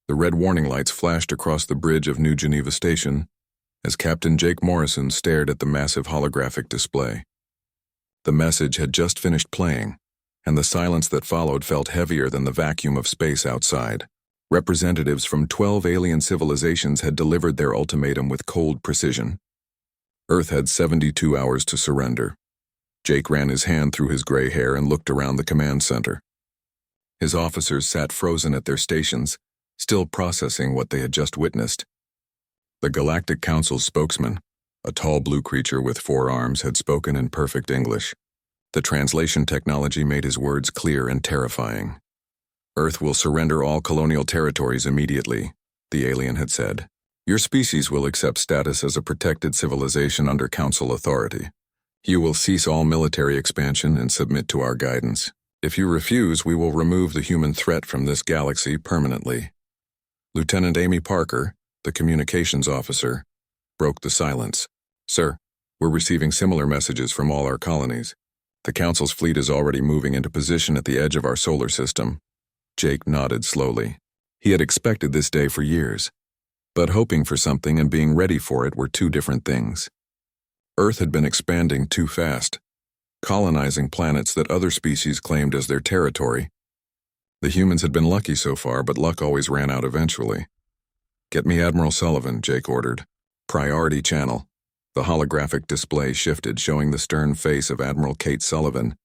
The red warning lights flashed across the bridge of New Geneva Station as Captain Jake Morrison stared at the massive holographic display. The message had just finished playing, and the silence that followed felt heavier than the vacuum of space outside. Representatives from 12 alien civilizations had delivered their ultimatum with cold precision. Earth had 72 hours to surrender. Jake ran his hand through his gray hair and looked around the command center. His officers sat frozen at their stations, still processing what they had just witnessed. The Galactic Council's spokesman, a tall blue creature with 4 arms, had spoken in perfect English. The translation technology made his words clear and terrifying. "Earth will surrender all colonial territories immediately," the alien had said. "Your species will accept status as a protected civilization under Council authority. You will cease all military expansion and submit to our guidance. If you refuse, we will remove the human threat from this galaxy permanently." Lieutenant Amy Parker, the communications officer, broke the silence. "Sir, we're receiving similar messages from all our colonies. The Council's fleet is already moving into position at the edge of our solar system." Jake nodded slowly. He had expected this day for years, but hoping for something and being ready for it were two different things. Earth had been expanding too fast, colonizing planets that other species claimed as their territory. The humans had been lucky so far, but luck always ran out eventually. "Get me Admiral Sullivan," Jake ordered. "Priority channel." The holographic display shifted, showing the stern face of Admiral Kate Sullivan.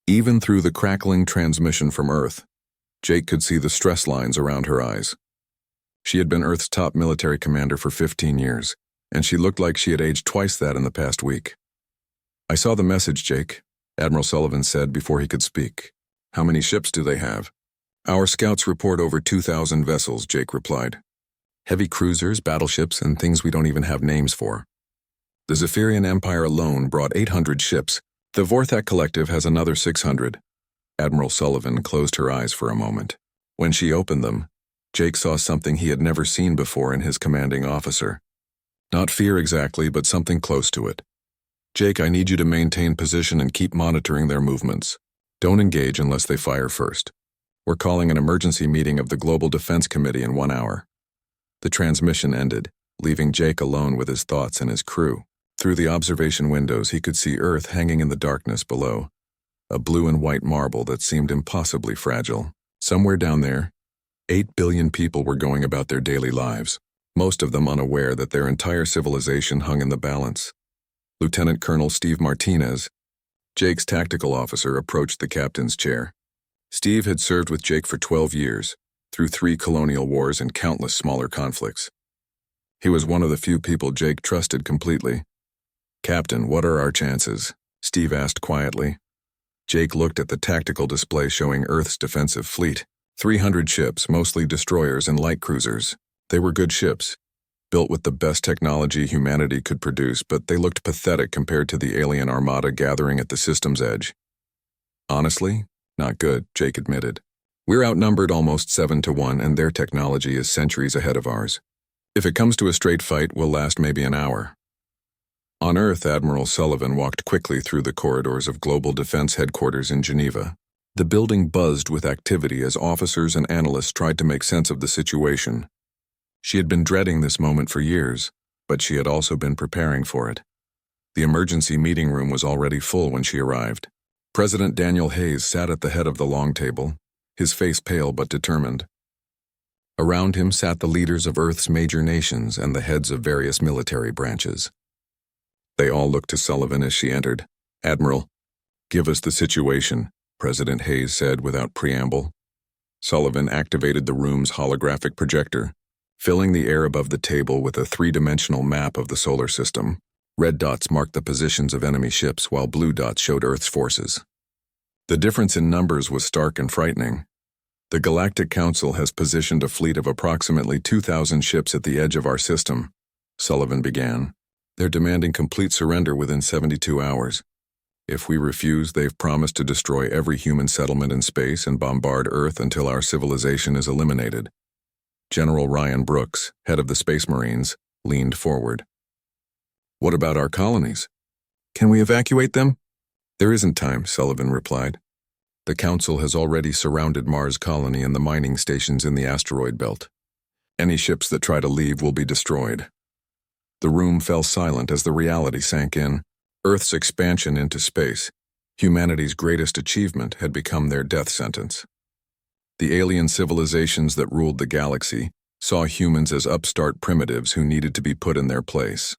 Even through the crackling transmission from Earth, Jake could see the stress lines around her eyes. She had been Earth's top military commander for 15 years, and she looked like she had aged twice that in the past week. "I saw the message, Jake," Admiral Sullivan said before he could speak. "How many ships do they have?" "Our scouts report over 2,000 vessels," Jake replied. "Heavy cruisers, battleships, and things we don't even have names for. The Zephyrian Empire alone brought 800 ships. The Vorthak Collective has another 600. Admiral Sullivan closed her eyes for a moment. When she opened them, Jake saw something he had never seen before in his commanding officer. Not fear exactly, but something close to it. "Jake, I need you to maintain position and keep monitoring their movements. Don't engage unless they fire first. We're calling an emergency meeting of the Global Defense Committee in 1 hour." The transmission ended, leaving Jake alone with his thoughts and his crew. Through the observation windows, he could see Earth hanging in the darkness below, a blue and white marble that seemed impossibly fragile. Somewhere down there, 8 billion people were going about their daily lives, most of them unaware that their entire civilization hung in the balance. Lieutenant Colonel Steve Martinez, Jake's tactical officer, approached the captain's chair. Steve had served with Jake for 12 years, through 3 colonial wars and countless smaller conflicts. He was one of the few people Jake trusted completely. "Captain, what are our chances?" Steve asked quietly. Jake looked at the tactical display showing Earth's defensive fleet. 300 ships, mostly destroyers and light cruisers. They were good ships, built with the best technology humanity could produce, but they looked pathetic compared to the alien armada gathering at the system's edge. "Honestly, not good," Jake admitted. "We're outnumbered almost 7-1, and their technology is centuries ahead of ours. If it comes to a straight fight, we'll last maybe an hour." On Earth, Admiral Sullivan walked quickly through the corridors of Global Defense Headquarters in Geneva. The building buzzed with activity as officers and analysts tried to make sense of the situation. She had been dreading this moment for years, but she had also been preparing for it. The emergency meeting room was already full when she arrived. President Daniel Hayes sat at the head of the long table, his face pale but determined. Around him sat the leaders of Earth's major nations and the heads of various military branches. They all looked to Sullivan as she entered. "Admiral, give us the situation," President Hayes said without preamble. Sullivan activated the room's holographic projector, filling the air above the table with a 3-dimensional map of the solar system. Red dots marked the positions of enemy ships, while blue dots showed Earth's forces. The difference in numbers was stark and frightening. "The Galactic Council has positioned a fleet of approximately 2,000 ships at the edge of our system," Sullivan began. "They're demanding complete surrender within 72 hours. If we refuse, they've promised to destroy every human settlement in space and bombard Earth until our civilization is eliminated." General Ryan Brooks, head of the Space Marines, leaned forward. "What about our colonies? Can we evacuate them?" "There isn't time," Sullivan replied. "The Council has already surrounded Mars Colony and the mining stations in the asteroid belt. Any ships that try to leave will be destroyed. The room fell silent as the reality sank in. Earth's expansion into space, humanity's greatest achievement, had become their death sentence. The alien civilizations that ruled the galaxy saw humans as upstart primitives who needed to be put in their place.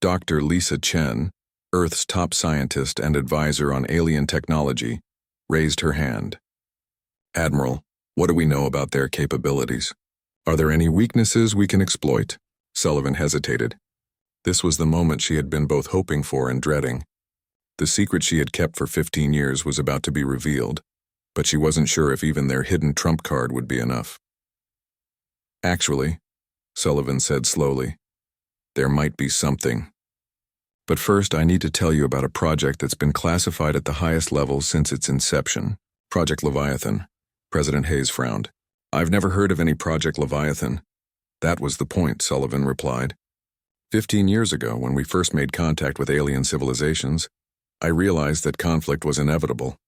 Dr. Lisa Chen, Earth's top scientist and advisor on alien technology, raised her hand. "Admiral, what do we know about their capabilities? Are there any weaknesses we can exploit?" Sullivan hesitated. This was the moment she had been both hoping for and dreading. The secret she had kept for 15 years was about to be revealed, but she wasn't sure if even their hidden trump card would be enough. "Actually," Sullivan said slowly, "there might be something. But first, I need to tell you about a project that's been classified at the highest level since its inception, Project Leviathan." President Hayes frowned. "I've never heard of any Project Leviathan." "That was the point," Sullivan replied. 15 years ago, when we first made contact with alien civilizations, I realized that conflict was inevitable.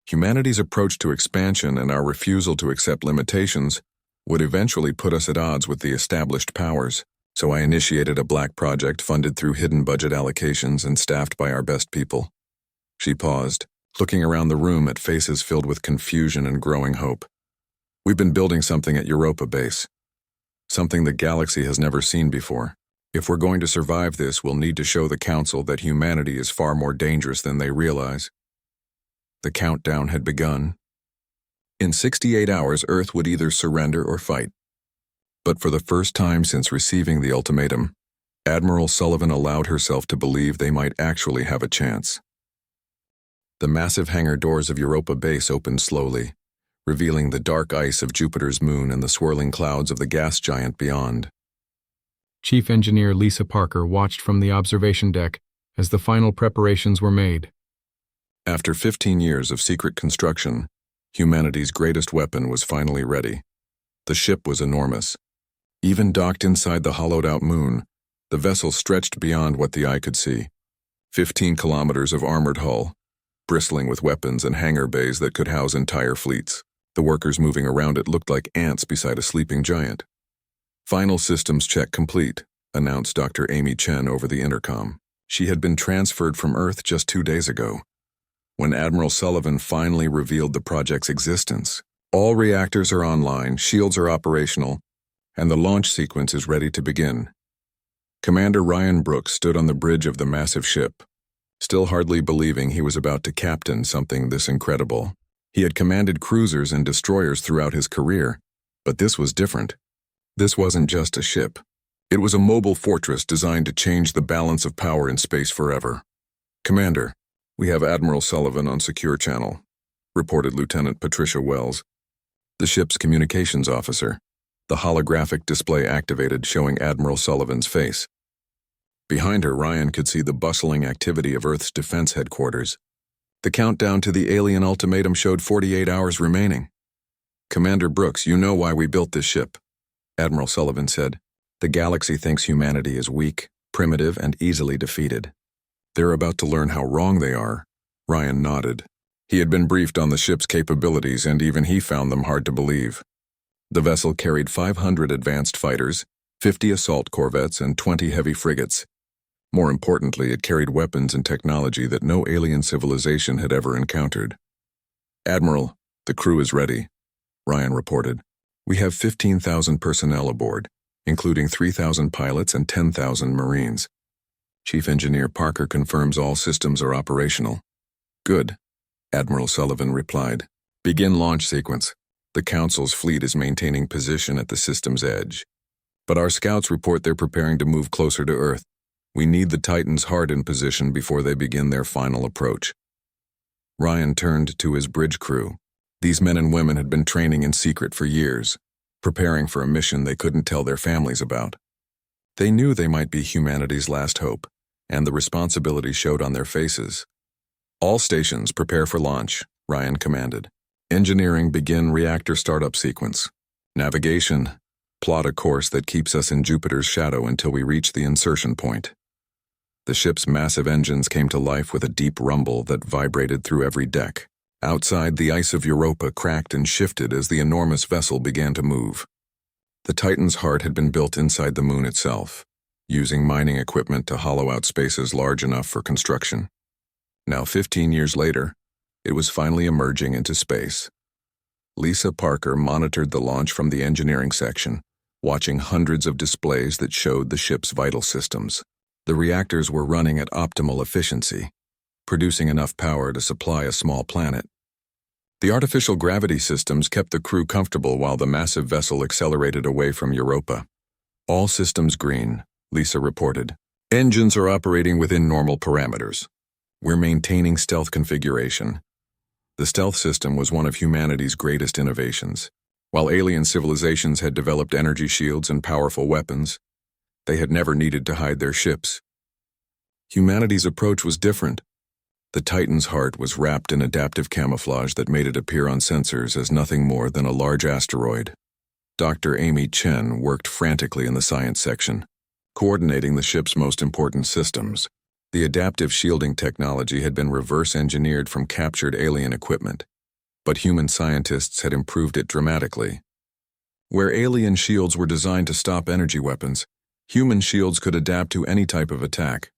Humanity's approach to expansion and our refusal to accept limitations would eventually put us at odds with the established powers, so I initiated a black project funded through hidden budget allocations and staffed by our best people. She paused, looking around the room at faces filled with confusion and growing hope. "We've been building something at Europa Base. Something the galaxy has never seen before. If we're going to survive this, we'll need to show the Council that humanity is far more dangerous than they realize." The countdown had begun. In 68 hours, Earth would either surrender or fight. But for the first time since receiving the ultimatum, Admiral Sullivan allowed herself to believe they might actually have a chance. The massive hangar doors of Europa Base opened slowly, revealing the dark ice of Jupiter's moon and the swirling clouds of the gas giant beyond. Chief Engineer Lisa Parker watched from the observation deck as the final preparations were made. After 15 years of secret construction, humanity's greatest weapon was finally ready. The ship was enormous. Even docked inside the hollowed-out moon, the vessel stretched beyond what the eye could see. 15 kilometers of armored hull, bristling with weapons and hangar bays that could house entire fleets. The workers moving around it looked like ants beside a sleeping giant. "Final systems check complete," announced Dr. Amy Chen over the intercom. She had been transferred from Earth just 2 days ago. When Admiral Sullivan finally revealed the project's existence, "All reactors are online, shields are operational, and the launch sequence is ready to begin." Commander Ryan Brooks stood on the bridge of the massive ship, still hardly believing he was about to captain something this incredible. He had commanded cruisers and destroyers throughout his career, but this was different. This wasn't just a ship. It was a mobile fortress designed to change the balance of power in space forever. "Commander, we have Admiral Sullivan on secure channel," reported Lieutenant Patricia Wells, the ship's communications officer. The holographic display activated, showing Admiral Sullivan's face. Behind her, Ryan could see the bustling activity of Earth's defense headquarters. The countdown to the alien ultimatum showed 48 hours remaining. "Commander Brooks, you know why we built this ship," Admiral Sullivan said. "The galaxy thinks humanity is weak, primitive, and easily defeated. They're about to learn how wrong they are." Ryan nodded. He had been briefed on the ship's capabilities, and even he found them hard to believe. The vessel carried 500 advanced fighters, 50 assault corvettes, and 20 heavy frigates. More importantly, it carried weapons and technology that no alien civilization had ever encountered. "Admiral, the crew is ready," Ryan reported. "We have 15,000 personnel aboard, including 3,000 pilots and 10,000 Marines. Chief Engineer Parker confirms all systems are operational." "Good," Admiral Sullivan replied. "Begin launch sequence. The Council's fleet is maintaining position at the system's edge. But our scouts report they're preparing to move closer to Earth. We need the Titans hard in position before they begin their final approach." Ryan turned to his bridge crew. These men and women had been training in secret for years, preparing for a mission they couldn't tell their families about. They knew they might be humanity's last hope, and the responsibility showed on their faces. "All stations prepare for launch," Ryan commanded. "Engineering, begin reactor startup sequence. Navigation, plot a course that keeps us in Jupiter's shadow until we reach the insertion point." The ship's massive engines came to life with a deep rumble that vibrated through every deck. Outside, the ice of Europa cracked and shifted as the enormous vessel began to move. The Titan's heart had been built inside the moon itself, using mining equipment to hollow out spaces large enough for construction. Now, 15 years later, it was finally emerging into space. Lisa Parker monitored the launch from the engineering section, watching hundreds of displays that showed the ship's vital systems. The reactors were running at optimal efficiency, producing enough power to supply a small planet. The artificial gravity systems kept the crew comfortable while the massive vessel accelerated away from Europa. All systems green, Lisa reported. Engines are operating within normal parameters. We're maintaining stealth configuration. The stealth system was one of humanity's greatest innovations. While alien civilizations had developed energy shields and powerful weapons, they had never needed to hide their ships. Humanity's approach was different. The Titan's heart was wrapped in adaptive camouflage that made it appear on sensors as nothing more than a large asteroid. Dr. Amy Chen worked frantically in the science section, coordinating the ship's most important systems. The adaptive shielding technology had been reverse-engineered from captured alien equipment, but human scientists had improved it dramatically. Where alien shields were designed to stop energy weapons, human shields could adapt to any type of attack.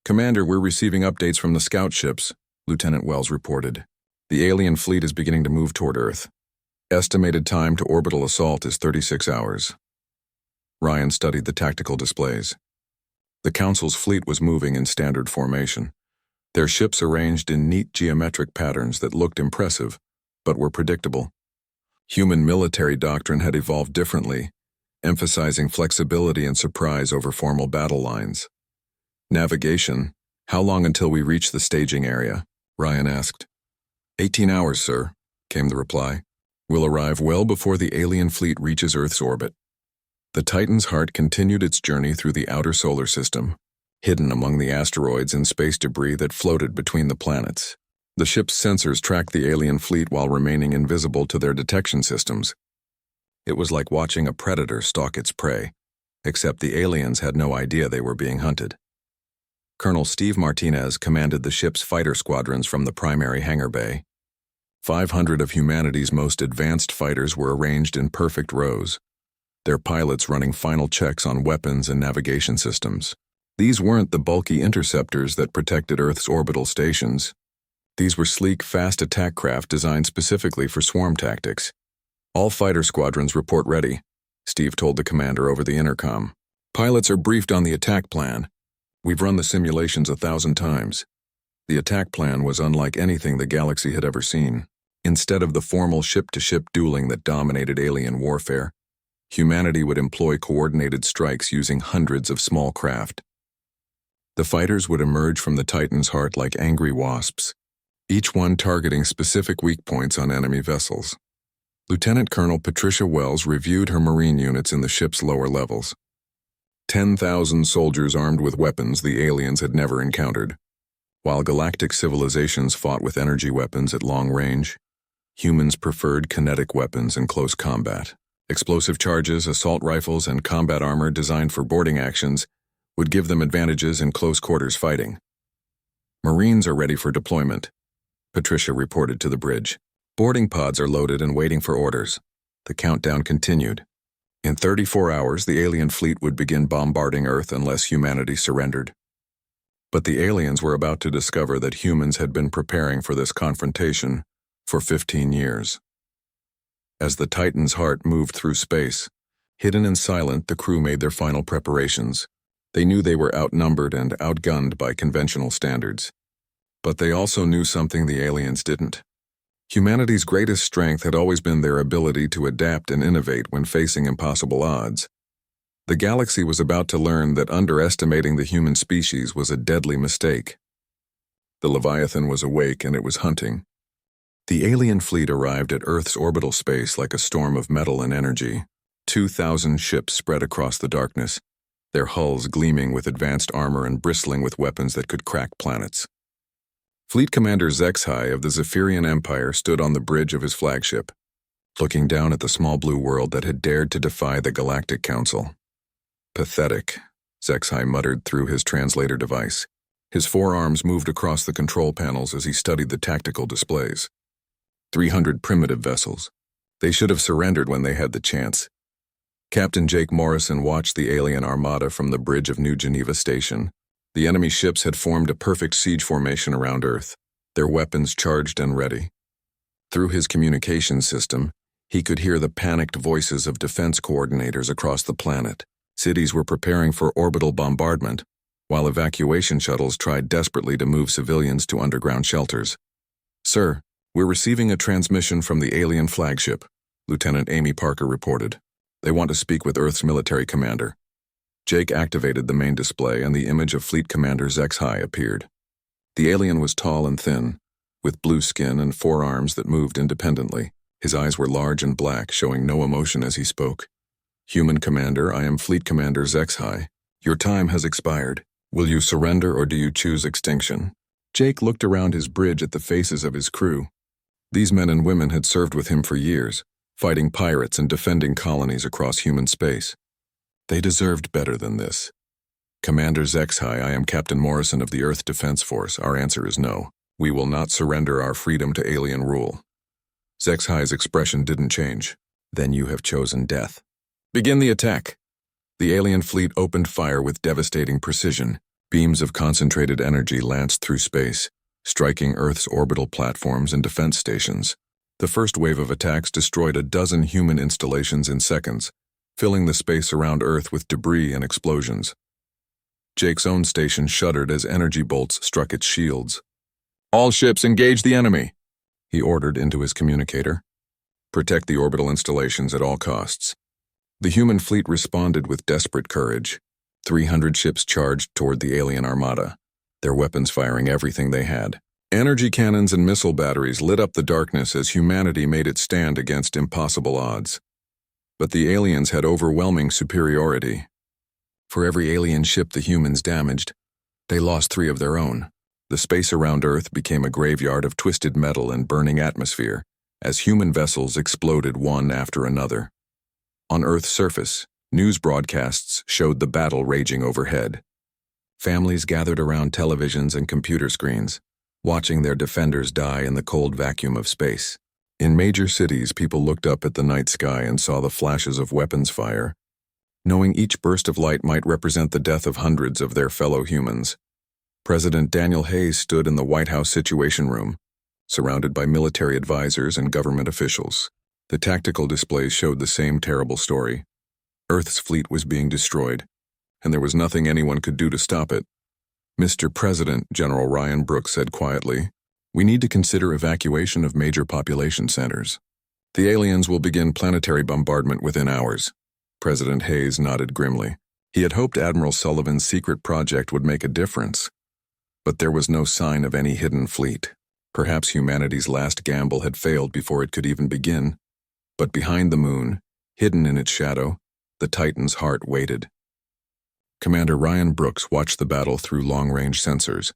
"Commander, we're receiving updates from the scout ships," Lieutenant Wells reported. "The alien fleet is beginning to move toward Earth. Estimated time to orbital assault is 36 hours. Ryan studied the tactical displays. The Council's fleet was moving in standard formation, their ships arranged in neat geometric patterns that looked impressive, but were predictable. Human military doctrine had evolved differently, emphasizing flexibility and surprise over formal battle lines. "Navigation, how long until we reach the staging area?" Ryan asked. 18 hours, sir," came the reply. "We'll arrive well before the alien fleet reaches Earth's orbit." The Titan's heart continued its journey through the outer solar system, hidden among the asteroids and space debris that floated between the planets. The ship's sensors tracked the alien fleet while remaining invisible to their detection systems. It was like watching a predator stalk its prey, except the aliens had no idea they were being hunted. Colonel Steve Martinez commanded the ship's fighter squadrons from the primary hangar bay. 500 of humanity's most advanced fighters were arranged in perfect rows, their pilots running final checks on weapons and navigation systems. These weren't the bulky interceptors that protected Earth's orbital stations. These were sleek, fast attack craft designed specifically for swarm tactics. "All fighter squadrons report ready," Steve told the commander over the intercom. "Pilots are briefed on the attack plan. We've run the simulations 1,000 times." The attack plan was unlike anything the galaxy had ever seen. Instead of the formal ship-to-ship dueling that dominated alien warfare, humanity would employ coordinated strikes using hundreds of small craft. The fighters would emerge from the Titan's heart like angry wasps, each one targeting specific weak points on enemy vessels. Lieutenant Colonel Patricia Wells reviewed her Marine units in the ship's lower levels. 10,000 soldiers armed with weapons the aliens had never encountered. While galactic civilizations fought with energy weapons at long range, humans preferred kinetic weapons in close combat. Explosive charges, assault rifles, and combat armor designed for boarding actions would give them advantages in close quarters fighting. "Marines are ready for deployment," Patricia reported to the bridge. "Boarding pods are loaded and waiting for orders." The countdown continued. In 34 hours, the alien fleet would begin bombarding Earth unless humanity surrendered. But the aliens were about to discover that humans had been preparing for this confrontation for 15 years. As the Titan's heart moved through space, hidden and silent, the crew made their final preparations. They knew they were outnumbered and outgunned by conventional standards. But they also knew something the aliens didn't. Humanity's greatest strength had always been their ability to adapt and innovate when facing impossible odds. The galaxy was about to learn that underestimating the human species was a deadly mistake. The Leviathan was awake and it was hunting. The alien fleet arrived at Earth's orbital space like a storm of metal and energy. 2,000 ships spread across the darkness, their hulls gleaming with advanced armor and bristling with weapons that could crack planets. Fleet Commander Zexhai of the Zephyrian Empire stood on the bridge of his flagship, looking down at the small blue world that had dared to defy the Galactic Council. "Pathetic," Zexhai muttered through his translator device. His forearms moved across the control panels as he studied the tactical displays. 300 primitive vessels. They should have surrendered when they had the chance. Captain Jake Morrison watched the alien armada from the bridge of New Geneva Station. The enemy ships had formed a perfect siege formation around Earth, their weapons charged and ready. Through his communication system, he could hear the panicked voices of defense coordinators across the planet. Cities were preparing for orbital bombardment, while evacuation shuttles tried desperately to move civilians to underground shelters. "Sir, we're receiving a transmission from the alien flagship," Lieutenant Amy Parker reported. "They want to speak with Earth's military commander." Jake activated the main display and the image of Fleet Commander HFY appeared. The alien was tall and thin, with blue skin and forearms that moved independently. His eyes were large and black, showing no emotion as he spoke. "Human Commander, I am Fleet Commander HFY. Your time has expired. Will you surrender or do you choose extinction?" Jake looked around his bridge at the faces of his crew. These men and women had served with him for years, fighting pirates and defending colonies across human space. They deserved better than this. "Commander HFY, I am Captain Morrison of the Earth Defense Force. Our answer is no. We will not surrender our freedom to alien rule." HFY's expression didn't change. "Then you have chosen death. Begin the attack." The alien fleet opened fire with devastating precision. Beams of concentrated energy lanced through space, striking Earth's orbital platforms and defense stations. The first wave of attacks destroyed a dozen human installations in seconds, filling the space around Earth with debris and explosions. Jake's own station shuddered as energy bolts struck its shields. "All ships engage the enemy," he ordered into his communicator. "Protect the orbital installations at all costs." The human fleet responded with desperate courage. 300 ships charged toward the alien armada, their weapons firing everything they had. Energy cannons and missile batteries lit up the darkness as humanity made its stand against impossible odds. But the aliens had overwhelming superiority. For every alien ship the humans damaged, they lost 3 of their own. The space around Earth became a graveyard of twisted metal and burning atmosphere, as human vessels exploded one after another. On Earth's surface, news broadcasts showed the battle raging overhead. Families gathered around televisions and computer screens, watching their defenders die in the cold vacuum of space. In major cities, people looked up at the night sky and saw the flashes of weapons fire, knowing each burst of light might represent the death of hundreds of their fellow humans. President Daniel Hayes stood in the White House Situation Room, surrounded by military advisors and government officials. The tactical displays showed the same terrible story. Earth's fleet was being destroyed, and there was nothing anyone could do to stop it. "Mr. President," General Ryan Brooks said quietly, "we need to consider evacuation of major population centers. The aliens will begin planetary bombardment within hours." President Hayes nodded grimly. He had hoped Admiral Sullivan's secret project would make a difference. But there was no sign of any hidden fleet. Perhaps humanity's last gamble had failed before it could even begin. But behind the moon, hidden in its shadow, the Titan's heart waited. Commander Ryan Brooks watched the battle through long-range sensors.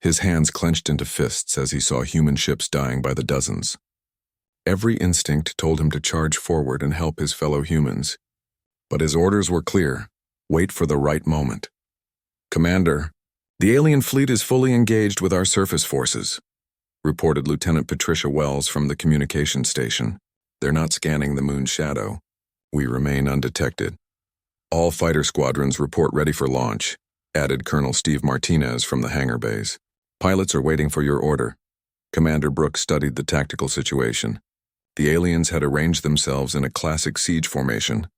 His hands clenched into fists as he saw human ships dying by the dozens. Every instinct told him to charge forward and help his fellow humans. But his orders were clear: wait for the right moment. "Commander, the alien fleet is fully engaged with our surface forces," reported Lieutenant Patricia Wells from the communication station. "They're not scanning the moon's shadow. We remain undetected." "All fighter squadrons report ready for launch," added Colonel Steve Martinez from the hangar bays. "Pilots are waiting for your order." Commander Brooks studied the tactical situation. The aliens had arranged themselves in a classic siege formation,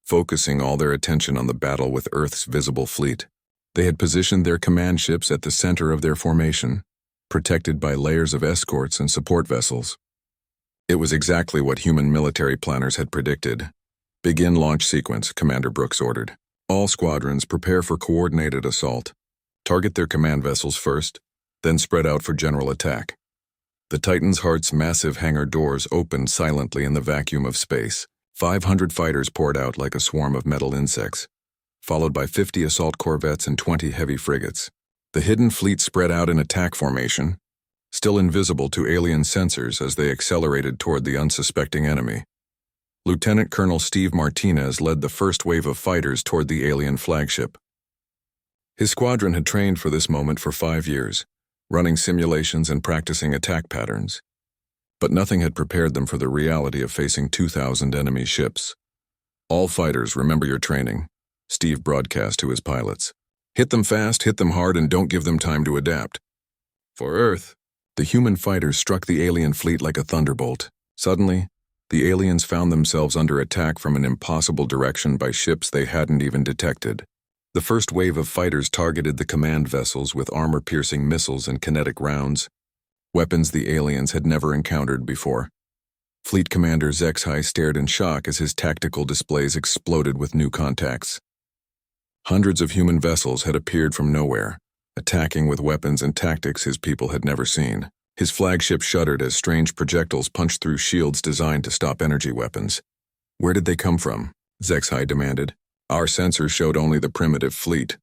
focusing all their attention on the battle with Earth's visible fleet. They had positioned their command ships at the center of their formation, protected by layers of escorts and support vessels. It was exactly what human military planners had predicted. "Begin launch sequence," Commander Brooks ordered. "All squadrons prepare for coordinated assault. Target their command vessels first, then spread out for general attack." The Titan's Heart's massive hangar doors opened silently in the vacuum of space. 500 fighters poured out like a swarm of metal insects, followed by 50 assault corvettes and 20 heavy frigates. The hidden fleet spread out in attack formation, still invisible to alien sensors as they accelerated toward the unsuspecting enemy. Lieutenant Colonel Steve Martinez led the first wave of fighters toward the alien flagship. His squadron had trained for this moment for 5 years, running simulations and practicing attack patterns. But nothing had prepared them for the reality of facing 2,000 enemy ships. All fighters, remember your training, Steve broadcast to his pilots. Hit them fast, hit them hard, and don't give them time to adapt. For Earth, the human fighters struck the alien fleet like a thunderbolt. Suddenly, the aliens found themselves under attack from an impossible direction by ships they hadn't even detected. The first wave of fighters targeted the command vessels with armor-piercing missiles and kinetic rounds, weapons the aliens had never encountered before. Fleet Commander HFY stared in shock as his tactical displays exploded with new contacts. Hundreds of human vessels had appeared from nowhere, attacking with weapons and tactics his people had never seen. His flagship shuddered as strange projectiles punched through shields designed to stop energy weapons. Where did they come from? HFY demanded. Our sensors showed only the primitive fleet.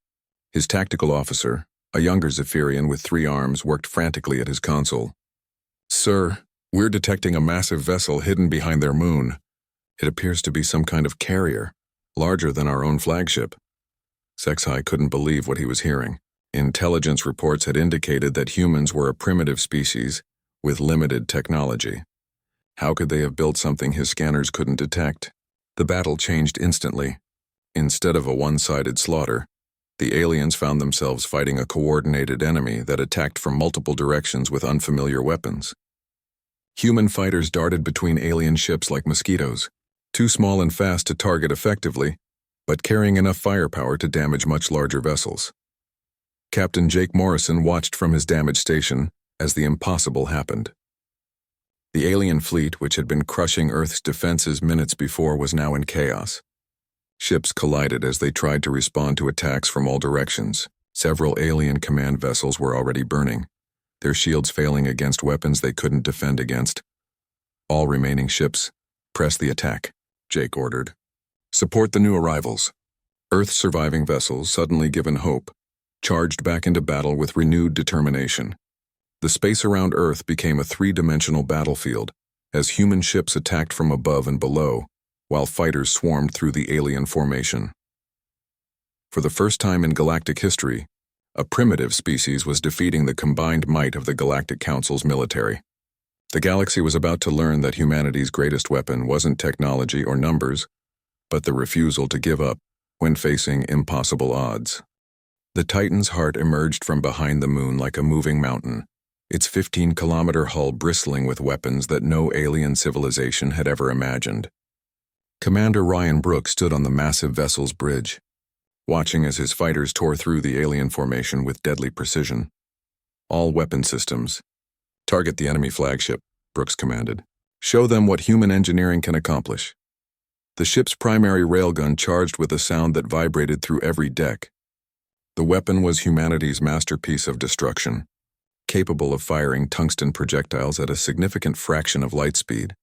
His tactical officer, a younger Zephyrian with 3 arms, worked frantically at his console. Sir, we're detecting a massive vessel hidden behind their moon. It appears to be some kind of carrier, larger than our own flagship. HFY couldn't believe what he was hearing. Intelligence reports had indicated that humans were a primitive species with limited technology. How could they have built something his scanners couldn't detect? The battle changed instantly. Instead of a one-sided slaughter, the aliens found themselves fighting a coordinated enemy that attacked from multiple directions with unfamiliar weapons. Human fighters darted between alien ships like mosquitoes, too small and fast to target effectively, but carrying enough firepower to damage much larger vessels. Captain Jake Morrison watched from his damaged station as the impossible happened. The alien fleet, which had been crushing Earth's defenses minutes before, was now in chaos. Ships collided as they tried to respond to attacks from all directions. Several alien command vessels were already burning, their shields failing against weapons they couldn't defend against. All remaining ships, press the attack, Jake ordered. Support the new arrivals. Earth's surviving vessels, suddenly given hope, charged back into battle with renewed determination. The space around Earth became a 3-dimensional battlefield as human ships attacked from above and below, while fighters swarmed through the alien formation. For the first time in galactic history, a primitive species was defeating the combined might of the Galactic Council's military. The galaxy was about to learn that humanity's greatest weapon wasn't technology or numbers, but the refusal to give up when facing impossible odds. The Titan's heart emerged from behind the moon like a moving mountain, its 15-kilometer hull bristling with weapons that no alien civilization had ever imagined. Commander Ryan Brooks stood on the massive vessel's bridge, watching as his fighters tore through the alien formation with deadly precision. All weapon systems. Target the enemy flagship, Brooks commanded. Show them what human engineering can accomplish. The ship's primary railgun charged with a sound that vibrated through every deck. The weapon was humanity's masterpiece of destruction, capable of firing tungsten projectiles at a significant fraction of light speed.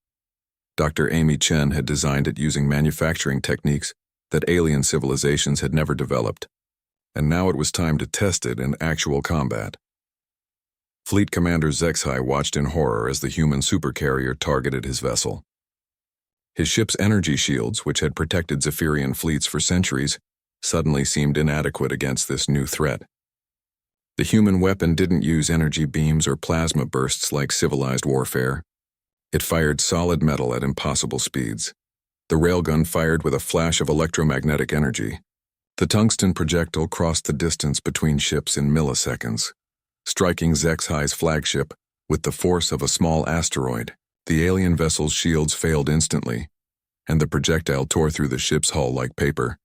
Dr. Amy Chen had designed it using manufacturing techniques that alien civilizations had never developed, and now it was time to test it in actual combat. Fleet Commander HFY watched in horror as the human supercarrier targeted his vessel. His ship's energy shields, which had protected Zephyrian fleets for centuries, suddenly seemed inadequate against this new threat. The human weapon didn't use energy beams or plasma bursts like civilized warfare. It fired solid metal at impossible speeds. The railgun fired with a flash of electromagnetic energy. The tungsten projectile crossed the distance between ships in milliseconds, striking HFY's flagship with the force of a small asteroid. The alien vessel's shields failed instantly, and the projectile tore through the ship's hull like paper,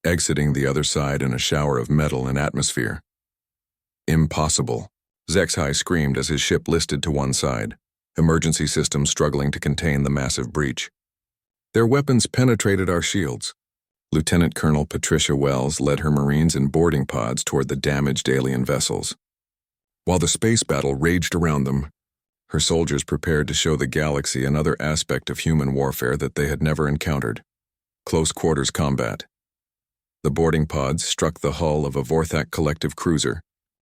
exiting the other side in a shower of metal and atmosphere. Impossible, HFY screamed as his ship listed to one side, emergency systems struggling to contain the massive breach. Their weapons penetrated our shields. Lieutenant Colonel Patricia Wells led her Marines in boarding pods toward the damaged alien vessels. While the space battle raged around them, her soldiers prepared to show the galaxy another aspect of human warfare that they had never encountered: close-quarters combat. The boarding pods struck the hull of a Vorthak collective cruiser,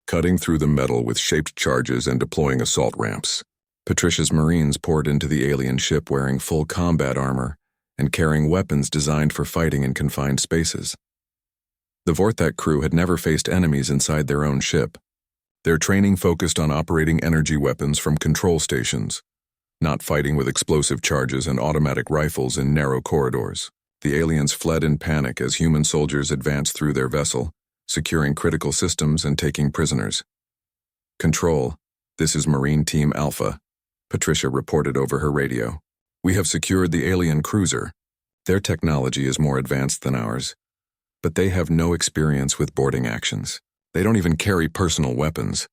cutting through the metal with shaped charges and deploying assault ramps. Patricia's Marines poured into the alien ship wearing full combat armor and carrying weapons designed for fighting in confined spaces. The Vorthak crew had never faced enemies inside their own ship. Their training focused on operating energy weapons from control stations, not fighting with explosive charges and automatic rifles in narrow corridors. The aliens fled in panic as human soldiers advanced through their vessel, securing critical systems and taking prisoners. "Control, this is Marine Team Alpha," Patricia reported over her radio. "We have secured the alien cruiser. Their technology is more advanced than ours, but they have no experience with boarding actions. They don't even carry personal weapons."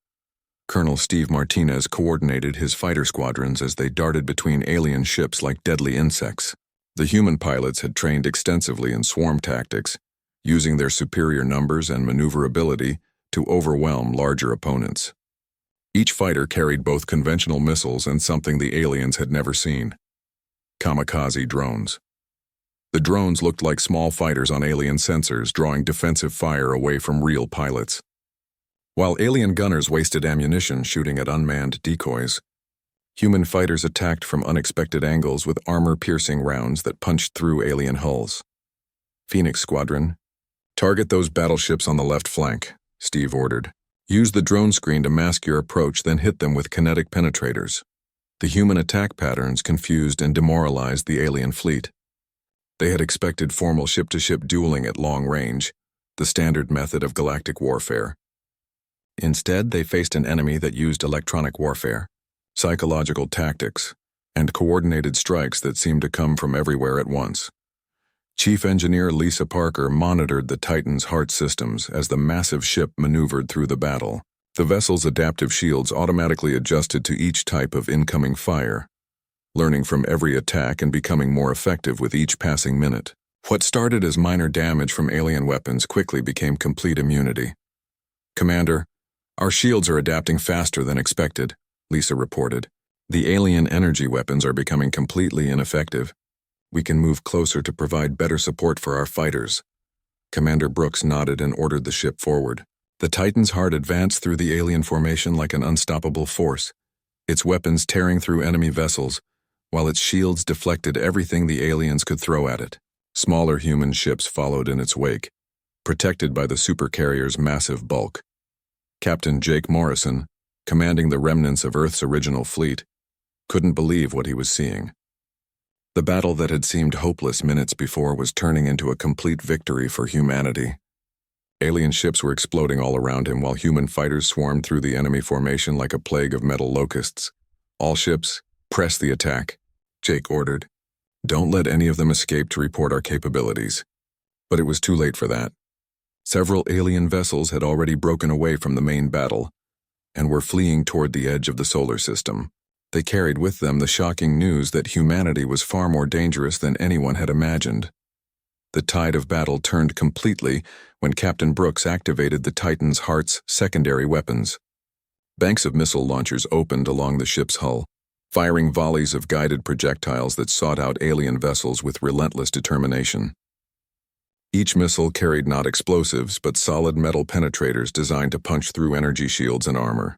Colonel Steve Martinez coordinated his fighter squadrons as they darted between alien ships like deadly insects. The human pilots had trained extensively in swarm tactics, using their superior numbers and maneuverability to overwhelm larger opponents. Each fighter carried both conventional missiles and something the aliens had never seen: kamikaze drones. The drones looked like small fighters on alien sensors, drawing defensive fire away from real pilots. While alien gunners wasted ammunition shooting at unmanned decoys, human fighters attacked from unexpected angles with armor-piercing rounds that punched through alien hulls. "Phoenix Squadron, target those battleships on the left flank," Steve ordered. "Use the drone screen to mask your approach, then hit them with kinetic penetrators." The human attack patterns confused and demoralized the alien fleet. They had expected formal ship-to-ship dueling at long range, the standard method of galactic warfare. Instead, they faced an enemy that used electronic warfare, psychological tactics, and coordinated strikes that seemed to come from everywhere at once. Chief Engineer Lisa Parker monitored the Titan's heart systems as the massive ship maneuvered through the battle. The vessel's adaptive shields automatically adjusted to each type of incoming fire, learning from every attack and becoming more effective with each passing minute. What started as minor damage from alien weapons quickly became complete immunity. "Commander, our shields are adapting faster than expected," Lisa reported. "The alien energy weapons are becoming completely ineffective. We can move closer to provide better support for our fighters." Commander Brooks nodded and ordered the ship forward. The Titan's heart advanced through the alien formation like an unstoppable force, its weapons tearing through enemy vessels, while its shields deflected everything the aliens could throw at it. Smaller human ships followed in its wake, protected by the Supercarrier's massive bulk. Captain Jake Morrison, commanding the remnants of Earth's original fleet, couldn't believe what he was seeing. The battle that had seemed hopeless minutes before was turning into a complete victory for humanity. Alien ships were exploding all around him while human fighters swarmed through the enemy formation like a plague of metal locusts. "All ships, press the attack," Jake ordered. "Don't let any of them escape to report our capabilities." But it was too late for that. Several alien vessels had already broken away from the main battle and were fleeing toward the edge of the solar system. They carried with them the shocking news that humanity was far more dangerous than anyone had imagined. The tide of battle turned completely when Captain Brooks activated the Titan's heart's secondary weapons. Banks of missile launchers opened along the ship's hull, firing volleys of guided projectiles that sought out alien vessels with relentless determination. Each missile carried not explosives, but solid metal penetrators designed to punch through energy shields and armor.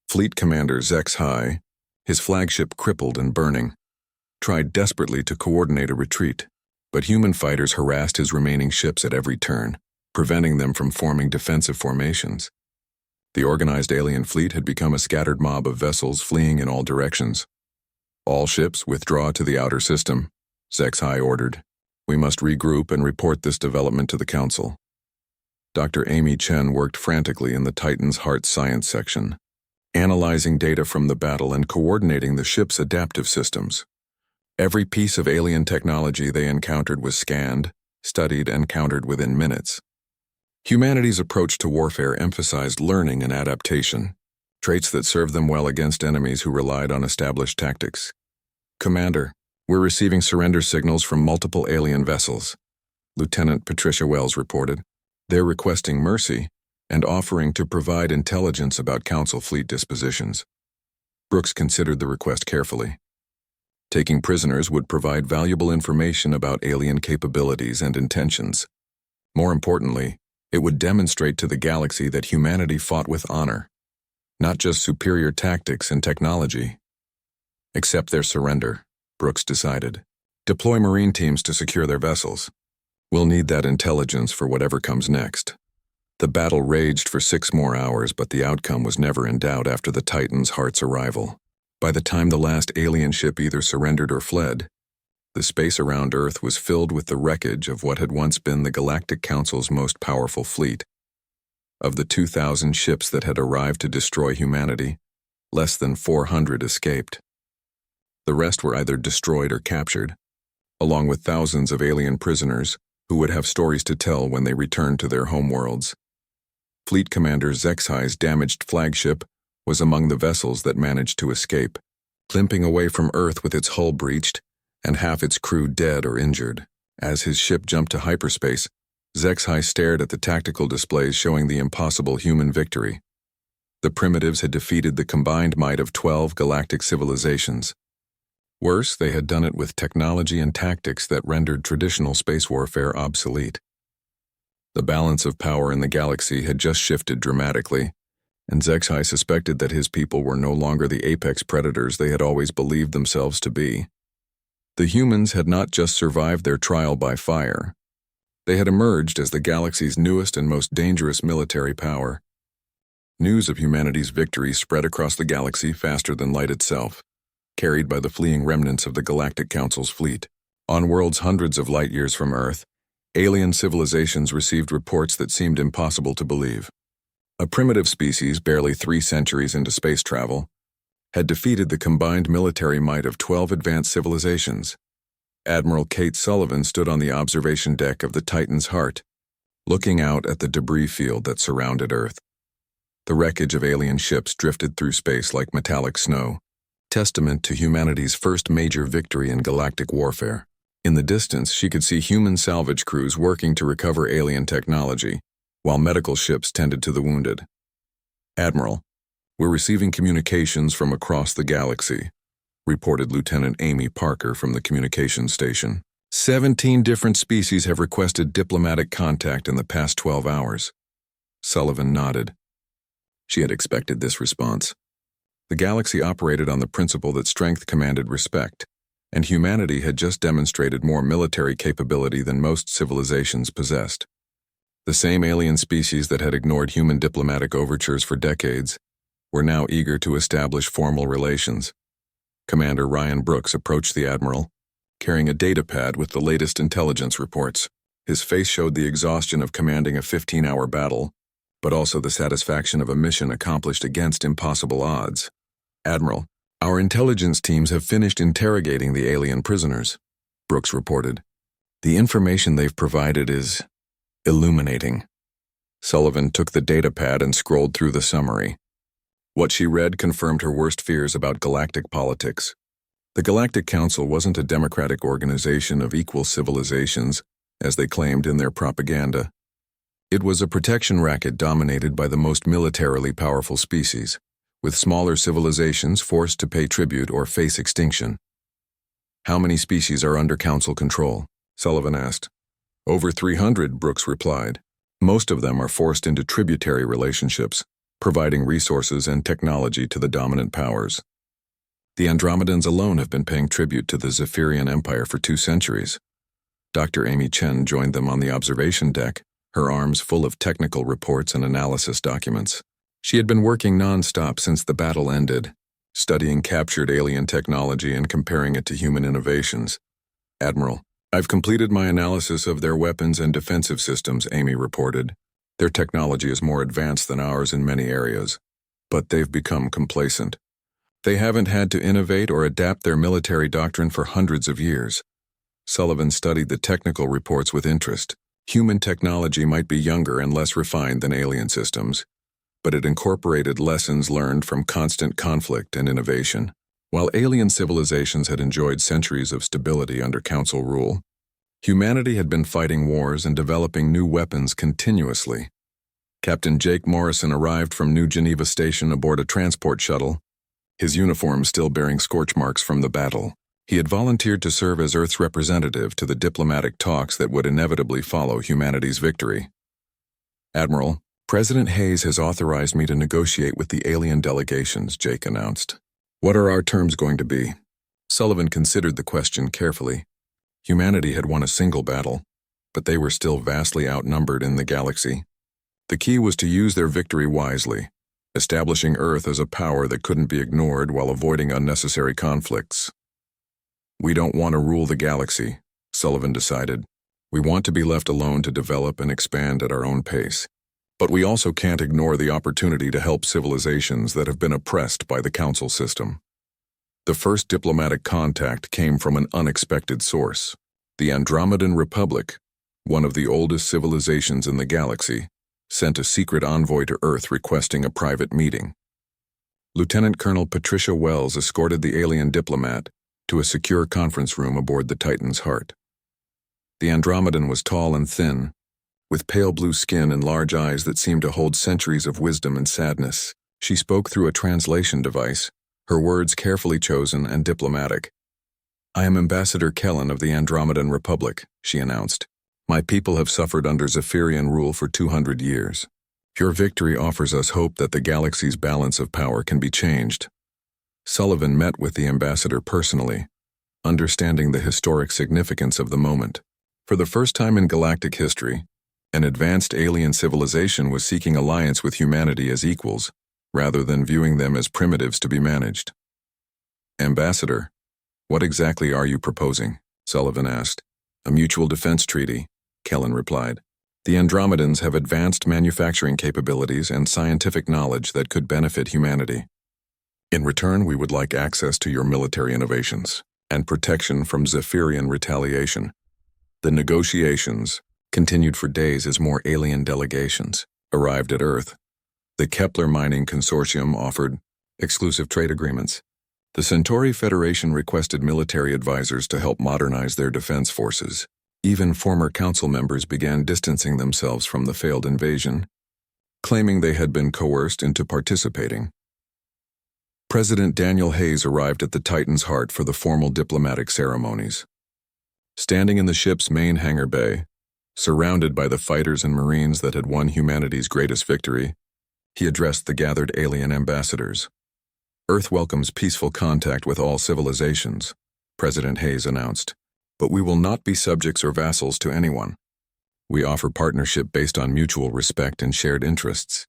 Fleet Commander Zex High, his flagship crippled and burning, tried desperately to coordinate a retreat, but human fighters harassed his remaining ships at every turn, preventing them from forming defensive formations. The organized alien fleet had become a scattered mob of vessels fleeing in all directions. "All ships withdraw to the outer system," Zex High ordered. "We must regroup and report this development to the Council." Dr. Amy Chen worked frantically in the Titan's Heart Science section, analyzing data from the battle and coordinating the ship's adaptive systems. Every piece of alien technology they encountered was scanned, studied, and countered within minutes. Humanity's approach to warfare emphasized learning and adaptation, traits that served them well against enemies who relied on established tactics. "Commander, we're receiving surrender signals from multiple alien vessels," Lieutenant Patricia Wells reported. "They're requesting mercy and offering to provide intelligence about Council fleet dispositions." Brooks considered the request carefully. Taking prisoners would provide valuable information about alien capabilities and intentions. More importantly, it would demonstrate to the galaxy that humanity fought with honor, not just superior tactics and technology. "Accept their surrender," Brooks decided. "Deploy Marine teams to secure their vessels. We'll need that intelligence for whatever comes next." The battle raged for 6 more hours, but the outcome was never in doubt after the Titan's Heart's arrival. By the time the last alien ship either surrendered or fled, The space around Earth was filled with the wreckage of what had once been the Galactic Council's most powerful fleet. Of the 2,000 ships that had arrived to destroy humanity, less than 400 escaped. The rest were either destroyed or captured, along with thousands of alien prisoners who would have stories to tell when they returned to their homeworlds. Fleet Commander HFY's damaged flagship was among the vessels that managed to escape, limping away from Earth with its hull breached and half its crew dead or injured. As his ship jumped to hyperspace, HFY stared at the tactical displays showing the impossible human victory. The primitives had defeated the combined might of 12 galactic civilizations. Worse, they had done it with technology and tactics that rendered traditional space warfare obsolete. The balance of power in the galaxy had just shifted dramatically, and HFY suspected that his people were no longer the apex predators they had always believed themselves to be. The humans had not just survived their trial by fire. They had emerged as the galaxy's newest and most dangerous military power. News of humanity's victory spread across the galaxy faster than light itself, carried by the fleeing remnants of the Galactic Council's fleet. On worlds hundreds of light years from Earth, alien civilizations received reports that seemed impossible to believe. A primitive species, barely 3 centuries into space travel, had defeated the combined military might of 12 advanced civilizations. Admiral Kate Sullivan stood on the observation deck of the Titan's Heart, looking out at the debris field that surrounded Earth. The wreckage of alien ships drifted through space like metallic snow, testament to humanity's first major victory in galactic warfare. In the distance, she could see human salvage crews working to recover alien technology, while medical ships tended to the wounded. "Admiral, we're receiving communications from across the galaxy," reported Lieutenant Amy Parker from the communications station. 17 different species have requested diplomatic contact in the past 12 hours. Sullivan nodded. She had expected this response. The galaxy operated on the principle that strength commanded respect, and humanity had just demonstrated more military capability than most civilizations possessed. The same alien species that had ignored human diplomatic overtures for decades were now eager to establish formal relations. Commander Ryan Brooks approached the Admiral, carrying a datapad with the latest intelligence reports. His face showed the exhaustion of commanding a 15-hour battle, but also the satisfaction of a mission accomplished against impossible odds. "Admiral, our intelligence teams have finished interrogating the alien prisoners," Brooks reported. "The information they've provided is illuminating." Sullivan took the datapad and scrolled through the summary. What she read confirmed her worst fears about galactic politics. The Galactic Council wasn't a democratic organization of equal civilizations, as they claimed in their propaganda. It was a protection racket dominated by the most militarily powerful species, with smaller civilizations forced to pay tribute or face extinction. "How many species are under Council control?" Sullivan asked. "Over 300, Brooks replied. "Most of them are forced into tributary relationships, providing resources and technology to the dominant powers. The Andromedans alone have been paying tribute to the Zephyrian Empire for 2 centuries. Dr. Amy Chen joined them on the observation deck, her arms full of technical reports and analysis documents. She had been working non-stop since the battle ended, studying captured alien technology and comparing it to human innovations. "Admiral, I've completed my analysis of their weapons and defensive systems," Amy reported. "Their technology is more advanced than ours in many areas, but they've become complacent. They haven't had to innovate or adapt their military doctrine for hundreds of years." Sullivan studied the technical reports with interest. Human technology might be younger and less refined than alien systems, but it incorporated lessons learned from constant conflict and innovation. While alien civilizations had enjoyed centuries of stability under Council rule, humanity had been fighting wars and developing new weapons continuously. Captain Jake Morrison arrived from New Geneva Station aboard a transport shuttle, his uniform still bearing scorch marks from the battle. He had volunteered to serve as Earth's representative to the diplomatic talks that would inevitably follow humanity's victory. "Admiral, President Hayes has authorized me to negotiate with the alien delegations," Jake announced. "What are our terms going to be?" Sullivan considered the question carefully. Humanity had won a single battle, but they were still vastly outnumbered in the galaxy. The key was to use their victory wisely, establishing Earth as a power that couldn't be ignored while avoiding unnecessary conflicts. We don't want to rule the galaxy, Sullivan decided. We want to be left alone to develop and expand at our own pace. But we also can't ignore the opportunity to help civilizations that have been oppressed by the Council system. The first diplomatic contact came from an unexpected source. The Andromedan Republic, one of the oldest civilizations in the galaxy, sent a secret envoy to Earth requesting a private meeting. Lieutenant Colonel Patricia Wells escorted the alien diplomat to a secure conference room aboard the Titan's Heart. The Andromedan was tall and thin, with pale blue skin and large eyes that seemed to hold centuries of wisdom and sadness. She spoke through a translation device, her words carefully chosen and diplomatic. "I am Ambassador Kellen of the Andromedan Republic," she announced. "My people have suffered under Zephyrian rule for 200 years. Your victory offers us hope that the galaxy's balance of power can be changed." Sullivan met with the ambassador personally, understanding the historic significance of the moment. For the first time in galactic history, an advanced alien civilization was seeking alliance with humanity as equals, rather than viewing them as primitives to be managed. "Ambassador, what exactly are you proposing?" Sullivan asked. "A mutual defense treaty," Kellen replied. "The Andromedans have advanced manufacturing capabilities and scientific knowledge that could benefit humanity. In return, we would like access to your military innovations and protection from Zephyrian retaliation." The negotiations continued for days as more alien delegations arrived at Earth. The Kepler Mining Consortium offered exclusive trade agreements. The Centauri Federation requested military advisors to help modernize their defense forces. Even former council members began distancing themselves from the failed invasion, claiming they had been coerced into participating. President Daniel Hayes arrived at the Titan's Heart for the formal diplomatic ceremonies. Standing in the ship's main hangar bay, surrounded by the fighters and marines that had won humanity's greatest victory, he addressed the gathered alien ambassadors. "Earth welcomes peaceful contact with all civilizations," President Hayes announced. "But we will not be subjects or vassals to anyone. We offer partnership based on mutual respect and shared interests."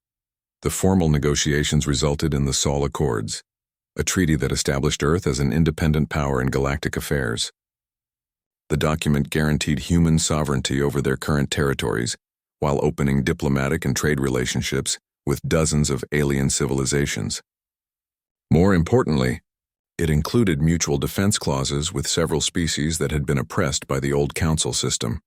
The formal negotiations resulted in the Sol Accords, a treaty that established Earth as an independent power in galactic affairs. The document guaranteed human sovereignty over their current territories, while opening diplomatic and trade relationships with dozens of alien civilizations. More importantly, it included mutual defense clauses with several species that had been oppressed by the old council system.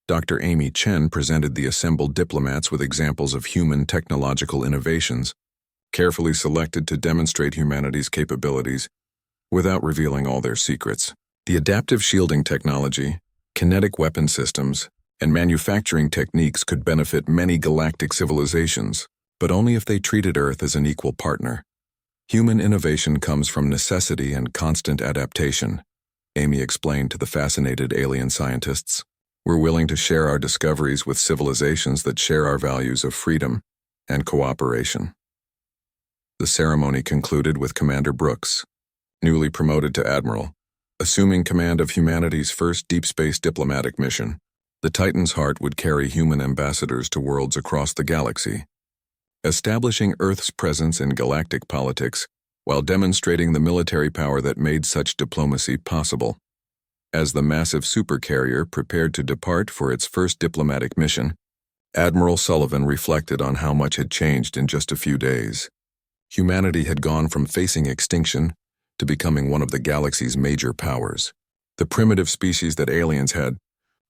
Dr. Amy Chen presented the assembled diplomats with examples of human technological innovations, carefully selected to demonstrate humanity's capabilities without revealing all their secrets. The adaptive shielding technology, kinetic weapon systems, and manufacturing techniques could benefit many galactic civilizations, but only if they treated Earth as an equal partner. Human innovation comes from necessity and constant adaptation, Amy explained to the fascinated alien scientists. "We're willing to share our discoveries with civilizations that share our values of freedom and cooperation." The ceremony concluded with Commander Brooks, newly promoted to Admiral, assuming command of humanity's first deep space diplomatic mission. The Titan's Heart would carry human ambassadors to worlds across the galaxy, establishing Earth's presence in galactic politics while demonstrating the military power that made such diplomacy possible. As the massive supercarrier prepared to depart for its first diplomatic mission, Admiral Sullivan reflected on how much had changed in just a few days. Humanity had gone from facing extinction to becoming one of the galaxy's major powers. The primitive species that aliens had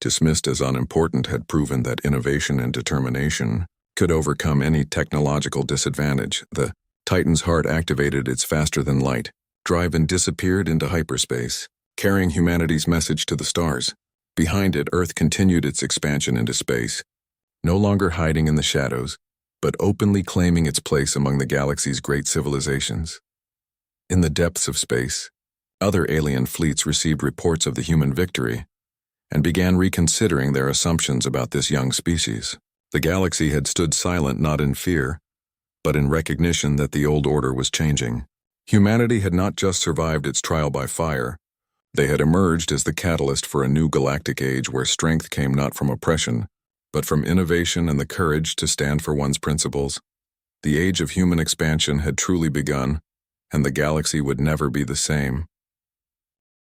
dismissed as unimportant had proven that innovation and determination could overcome any technological disadvantage. The Titan's Heart activated its faster-than-light drive and disappeared into hyperspace, carrying humanity's message to the stars. Behind it, Earth continued its expansion into space, no longer hiding in the shadows, but openly claiming its place among the galaxy's great civilizations. In the depths of space, other alien fleets received reports of the human victory and began reconsidering their assumptions about this young species. The galaxy had stood silent not in fear, but in recognition that the old order was changing. Humanity had not just survived its trial by fire, they had emerged as the catalyst for a new galactic age where strength came not from oppression, but from innovation and the courage to stand for one's principles. The age of human expansion had truly begun, and the galaxy would never be the same.